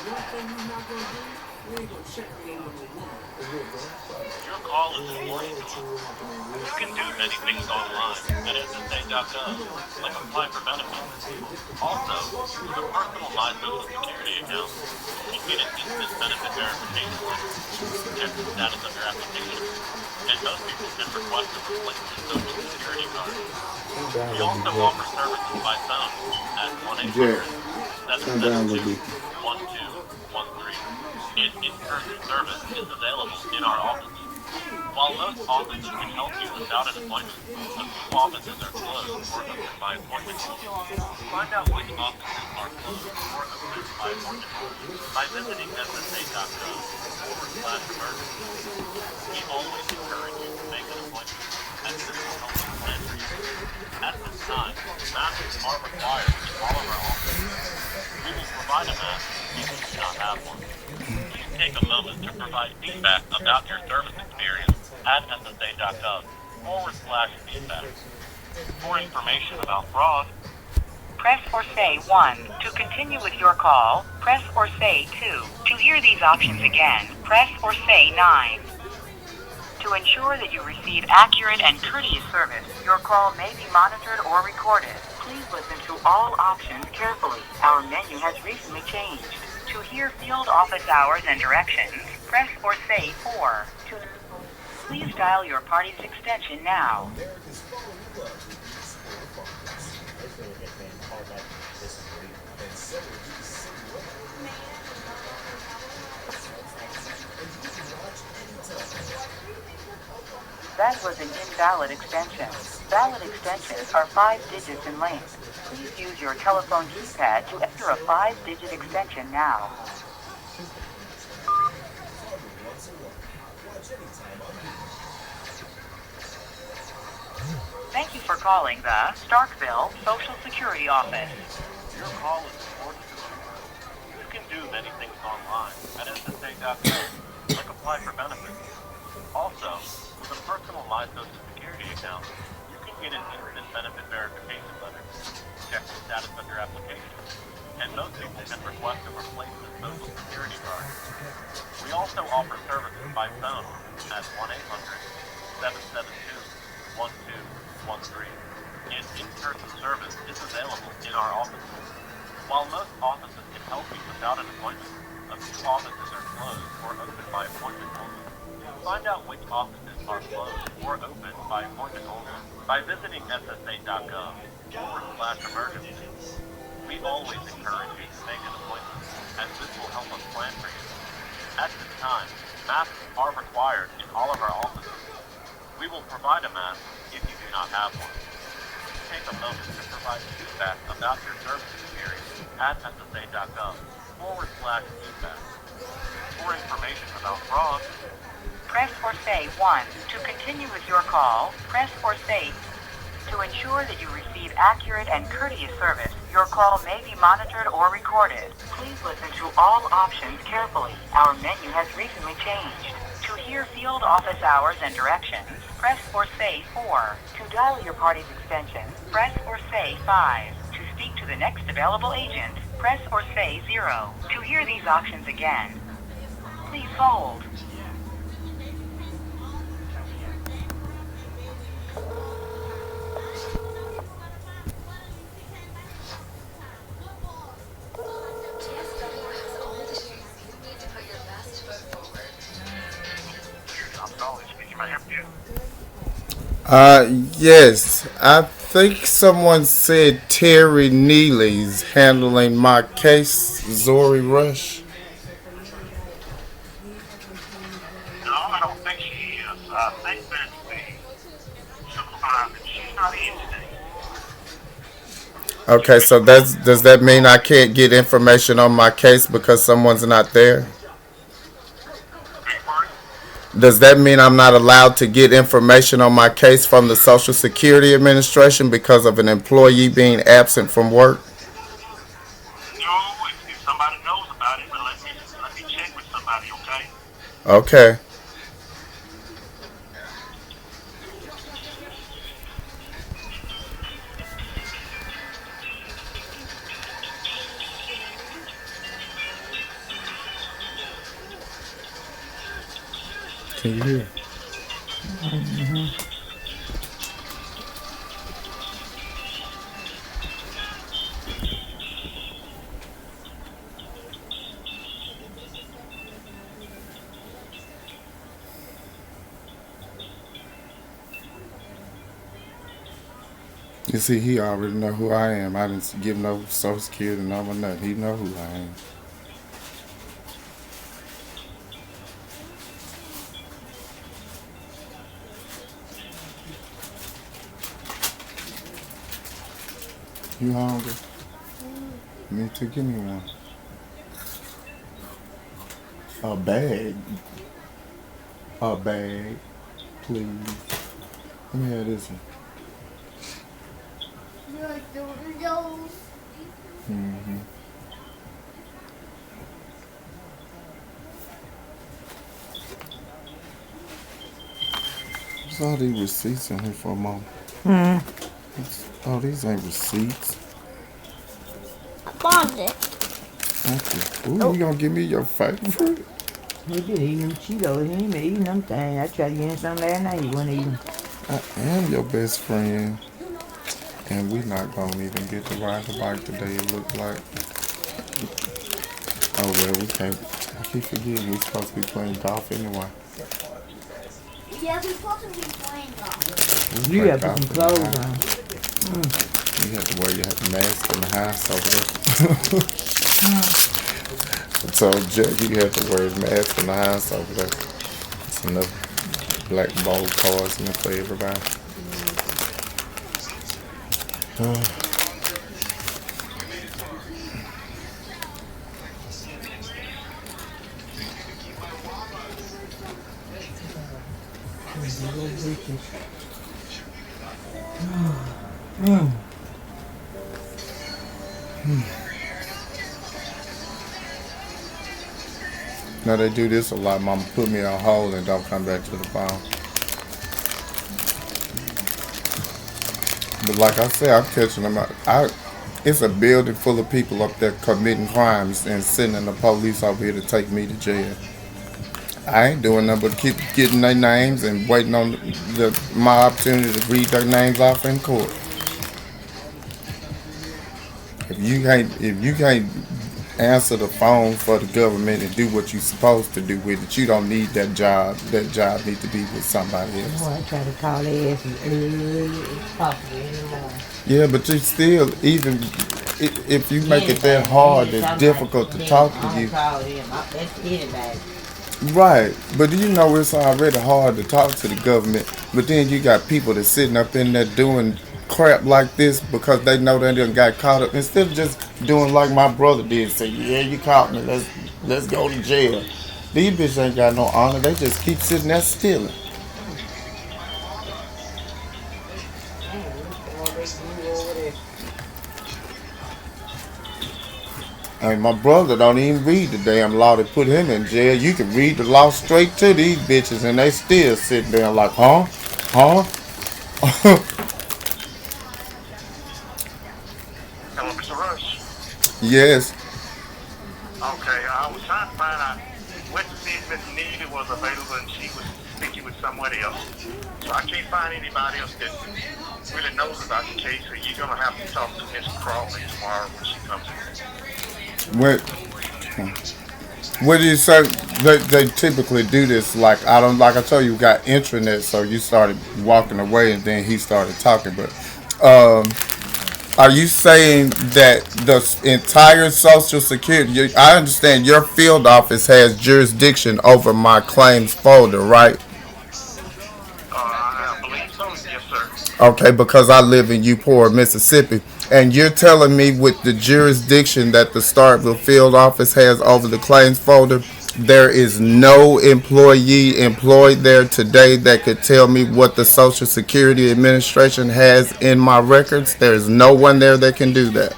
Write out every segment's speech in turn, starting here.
Your call is important to us. You can do many things online at SSA.gov, like apply for benefits. Also, with a personal My Social Security account, you can get an instant benefit verification letter, check the status of your application, and most people can request a replacement Social Security card. We also offer services by phone at 1-800-772-1213. And in-person service is available in our offices. While most offices can help you without an appointment, a few offices are closed or open by appointment only. Find out which offices are closed or open by appointment only by visiting ssa.gov/emergency. We always encourage you to make an appointment, as this will help us plan for you. At this time, masks are required in all of our offices. We will provide a mask if you do not have one. Please take a moment to provide feedback about your service experience at ssa.gov/feedback. For information about fraud, press or say 1 to continue with your call. Press or say 2. To hear these options again, press or say 9. To ensure that you receive accurate and courteous service, your call may be monitored or recorded. Please listen to all options carefully. Our menu has recently changed. To hear field office hours and directions, press or say 4. Please dial your party's extension now. That was an invalid extension. Valid extensions are 5 digits in length. Please use your telephone keypad to enter a 5-digit extension now. Thank you for calling the Starkville Social Security Office. Your call is important to us. You can do many things online at SSA.gov, like apply for benefits. Also, with a personal My Social Security account, you can get an instant benefit verification letter, check the status of your application, and most people can request a replacement Social Security card. We also offer services by phone at 1-800-772-1213. And in-person service is available in our offices. While most offices can help you without an appointment, a few offices are closed or open by appointment only. Find out which offices are closed or open by appointment only by visiting ssa.gov/emergency. We always encourage you to make an appointment, as this will help us plan for you. At this time, masks are required in all of our offices. We will provide a mask if you do not have one. Please take a moment to provide feedback about your service experience at ssa.gov/feedback. For information about fraud, press or say 1 to continue with your call. Press or say 2. To ensure that you receive accurate and courteous service, your call may be monitored or recorded. Please listen to all options carefully. Our menu has recently changed. To hear field office hours and directions, press or say 4. To dial your party's extension, press or say 5. To speak to the next available agent, press or say 0. To hear these options again, please hold. Yes, I think someone said Terry Neely's handling my case, Zori Rush. no, I don't think she is. I think that's the supervisor. She's not in today. Okay, so does that mean I can't get information on my case because someone's not there? Does that mean I'm not allowed to get information on my case from the Social Security Administration because of an employee being absent from work? No, if somebody knows about it, but let me check with somebody, okay? Okay. Can you hear? You see, he already know who I am. I didn't give no social security number, nothing. He know who I am. You hungry? Me too. Give me one. A bag. A bag, please. Let me have this one. Mm-hmm. What's all these receipts in here for a moment? Oh, these ain't receipts. Pause it. Thank you. Ooh, you gonna give me your favorite? He been eating them Cheetos. He ain't been eating them things. I tried to get him some last night. He wasn't eating. I am your best friend. And we not gonna even get to ride the bike today, it look like. Oh well, we can't. I keep forgetting we supposed to be playing golf anyway. Yeah, we're supposed to be playing golf. We You play have to golf put some in the clothes house. on. You have to wear your mask in the house over there. I told Jack you have to wear his mask in the house over there. It's enough black bowl cards in there for everybody. Now they do this a lot. Mama put me on hold and don't come back to the phone. But like I said, I'm catching them out. It's a building full of people up there committing crimes and sending the police over here to take me to jail. I ain't doing nothing but keep getting their names and waiting on my opportunity to read their names off in court. If you can't answer the phone for the government and do what you're supposed to do with it, you don't need that job. That job needs to be with somebody else. Boy, I try to call their ass as early as possible in the morning. Yeah, but you still, even if you make it that hard, it's difficult to talk to you. Call them. That's anybody. Right, but you know it's already hard to talk to the government, but then you got people that's sitting up in there doing crap like this because they know they done got caught up, instead of just doing like my brother did, say, yeah, you caught me, let's go to jail. These bitches ain't got no honor, they just keep sitting there stealing. I mean, my brother don't even read the damn law that put him in jail. You can read the law straight to these bitches and they still sitting there like, huh? Hello, Mr. Rush. Yes. Okay, I was trying to find out what to see if Miss Neely was available and she was speaking with someone else. So I can't find anybody else that really knows about the case, so you're going to have to talk to Miss Crawley tomorrow when she comes in. What do you say? They typically do this. Like I told you, we got intranet, so you started walking away, and then he started talking. But are you saying that the entire Social Security? I understand your field office has jurisdiction over my claims folder, right? I believe so, yes, sir. Okay, because I live in Uport, Mississippi. And you're telling me with the jurisdiction that the Starkville field office has over the claims folder, there is no employee employed there today that could tell me what the Social Security Administration has in my records? There's no one there that can do that.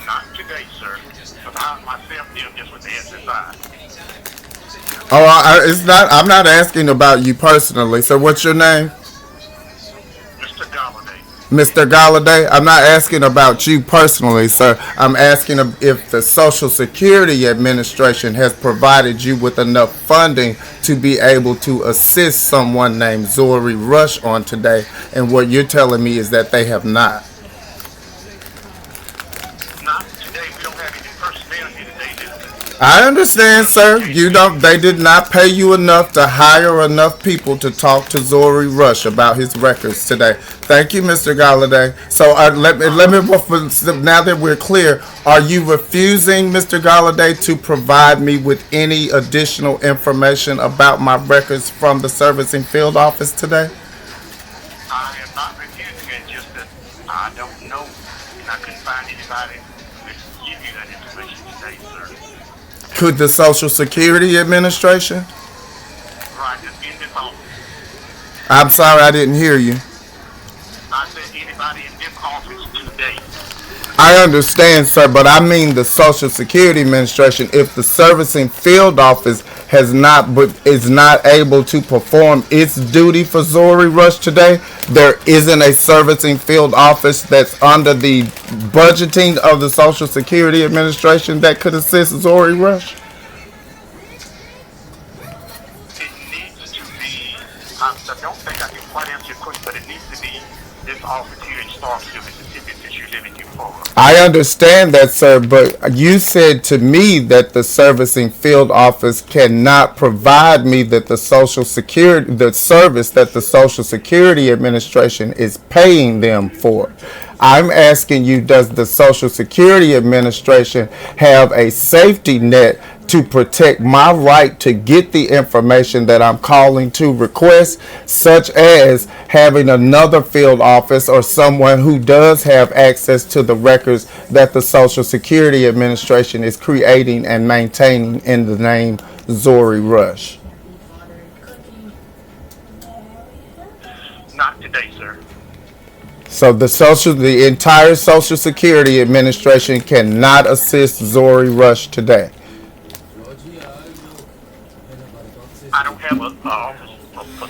Not today, sir. Because I myself deal just with the SSI. Oh, it's not. I'm not asking about you personally. So, what's your name? Mr. Golliday. Mr. Golladay, I'm not asking about you personally, sir. I'm asking if the Social Security Administration has provided you with enough funding to be able to assist someone named Zori Rush on today. And what you're telling me is that they have not. Not today. We don't have any personnel here today. I understand, sir. They did not pay you enough to hire enough people to talk to Zori Rush about his records today. Thank you, Mr. Golladay. So let me now that we're clear, are you refusing, Mr. Golladay, to provide me with any additional information about my records from the servicing field office today? I am not refusing it, just that I don't know, and I couldn't find anybody who could give you that information today, sir. Could the Social Security Administration? Right, just in this office. I'm sorry, I didn't hear you. I said anybody in this office today. I understand, sir, but I mean the Social Security Administration. If the servicing field office is not able to perform its duty for Zori Rush today, there isn't a servicing field office that's under the budgeting of the Social Security Administration that could assist Zori Rush. It needs to be, I don't think I can quite answer your question, but it needs to be this office here in Starkville, Mississippi, since you live in Eufaula. I understand that, sir, but you said to me that the servicing field office cannot provide me that the service that the Social Security Administration is paying them for. I'm asking you, does the Social Security Administration have a safety net to protect my right to get the information that I'm calling to request, such as having another field office or someone who does have access to the records that the Social Security Administration is creating and maintaining in the name Zori Rush? Not today, sir. So the entire Social Security Administration cannot assist Zori Rush today. I don't have a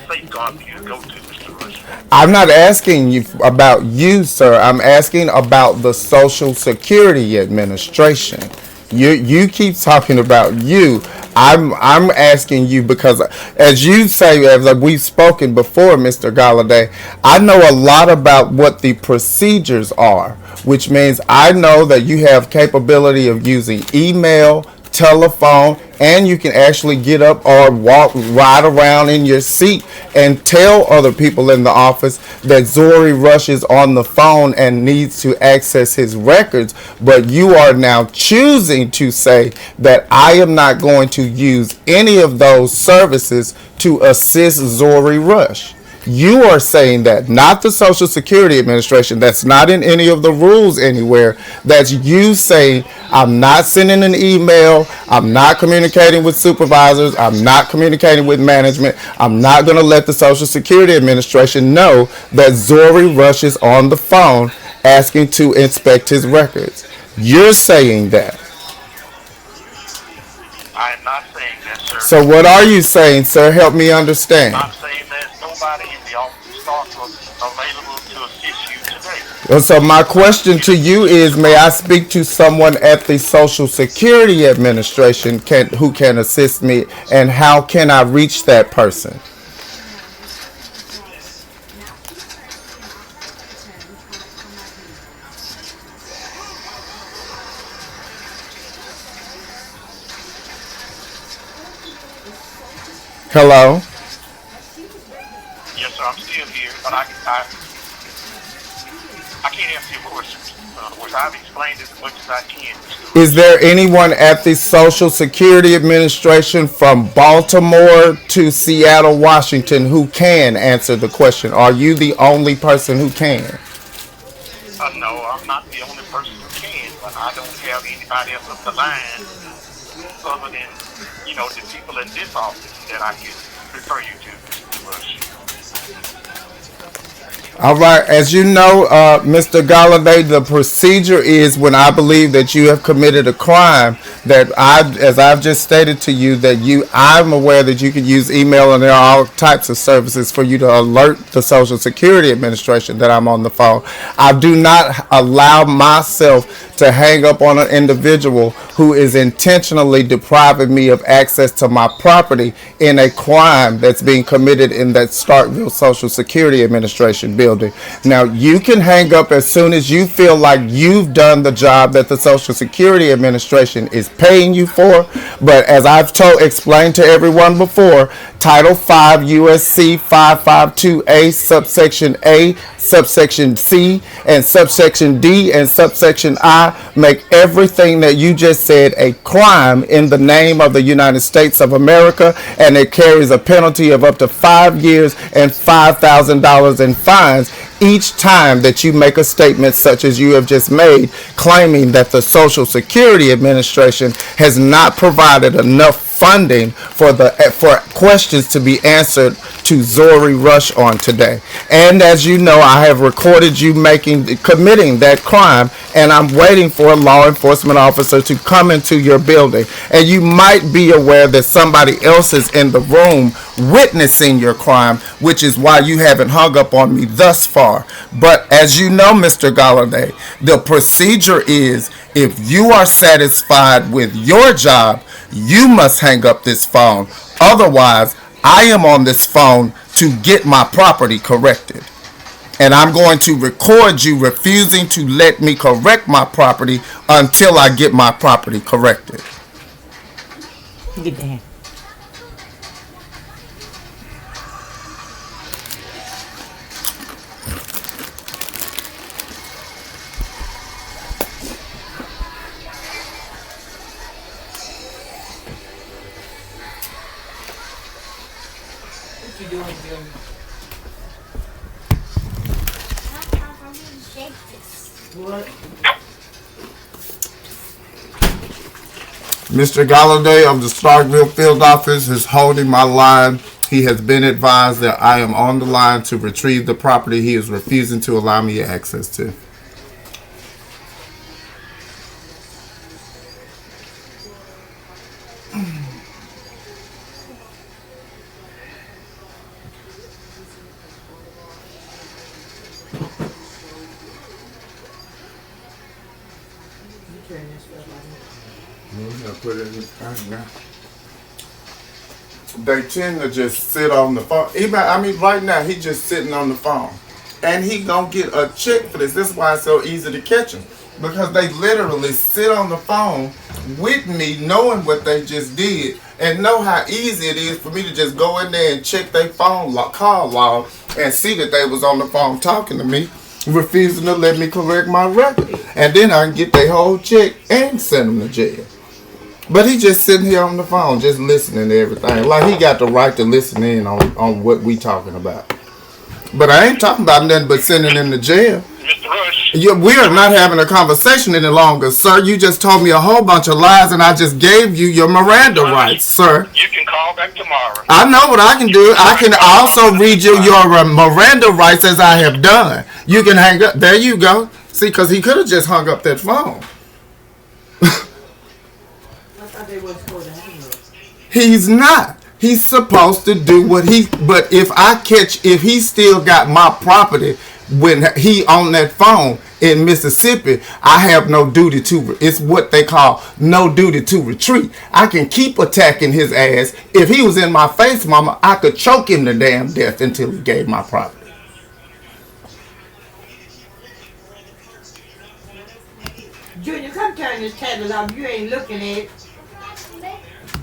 safeguard for you to go to, Mr. Rush. I'm not asking you about you, sir. I'm asking about the Social Security Administration. You keep talking about you. I'm asking you because, as you say, as we've spoken before, Mr. Golladay, I know a lot about what the procedures are, which means I know that you have capability of using email, telephone, and you can actually get up or ride around in your seat and tell other people in the office that Zori Rush is on the phone and needs to access his records. But you are now choosing to say that I am not going to use any of those services to assist Zori Rush. You are saying that, not the Social Security Administration. That's not in any of the rules anywhere. That's you saying, I'm not sending an email, I'm not communicating with supervisors, I'm not communicating with management, I'm not going to let the Social Security Administration know that Zori Rush is on the phone asking to inspect his records. You're saying that. I am not saying that, sir. So what are you saying, sir? Help me understand. I'm saying there's nobody in the office of Starkville available to assist you today. So my question to you is, may I speak to someone at the Social Security Administration who can assist me, and how can I reach that person? Hello? Yes, sir, I'm still here, but I can't answer your questions. Which I've explained as much as I can. Is there anyone at the Social Security Administration from Baltimore to Seattle, Washington, who can answer the question? Are you the only person who can? No, I'm not the only person who can, but I don't have anybody else up the line other than, the people in this office that I can refer you to, Mr. Rush. All right. As you know, Mr. Golladay, the procedure is when I believe that you have committed a crime, that as I've just stated to you, that I'm aware that you could use email and there are all types of services for you to alert the Social Security Administration that I'm on the phone. I do not allow myself to hang up on an individual who is intentionally depriving me of access to my property in a crime that's being committed in that Starkville Social Security Administration building. Now, you can hang up as soon as you feel like you've done the job that the Social Security Administration is paying you for, but as I've explained to everyone before, Title 5 USC 552A subsection A, subsection C, and subsection D and subsection I make everything that you just said a crime in the name of the United States of America, and it carries a penalty of up to 5 years and $5,000 in fines each time that you make a statement such as you have just made, claiming that the Social Security Administration has not provided enough funding for questions to be answered to Zori Rush on today. And as you know, I have recorded you committing that crime, and I'm waiting for a law enforcement officer to come into your building. And you might be aware that somebody else is in the room witnessing your crime, which is why you haven't hung up on me thus far. But as you know, Mr. Golliday, the procedure is, if you are satisfied with your job, you must hang up this phone. Otherwise, I am on this phone to get my property corrected. And I'm going to record you refusing to let me correct my property until I get my property corrected. Get down. What you doing, Junior? What? Mr. Golliday of the Starkville field office is holding my line. He has been advised that I am on the line to retrieve the property he is refusing to allow me access to. Put it in the phone now. They tend to just sit on the phone. Right now, he's just sitting on the phone. And he gonna get a check for this. This is why it's so easy to catch him. Because they literally sit on the phone with me, knowing what they just did, and know how easy it is for me to just go in there and check their phone call log and see that they was on the phone talking to me, refusing to let me correct my record. And then I can get their whole check and send them to jail. But he just sitting here on the phone, just listening to everything. Like he got the right to listen in on what we talking about. But I ain't talking about nothing but sending him to jail. Mr. Rush. We are not having a conversation any longer, sir. You just told me a whole bunch of lies, and I just gave you your Miranda rights, sir. You can call back tomorrow. I know what I can do. I can also read you your Miranda rights as I have done. You can hang up. There you go. See, because he could have just hung up that phone. He's not. He's supposed to do what but if he still got my property when he on that phone in Mississippi, I have no duty it's what they call no duty to retreat. I can keep attacking his ass. If he was in my face, mama, I could choke him to damn death until he gave my property. Junior, come turn this tablet off. You ain't looking at it.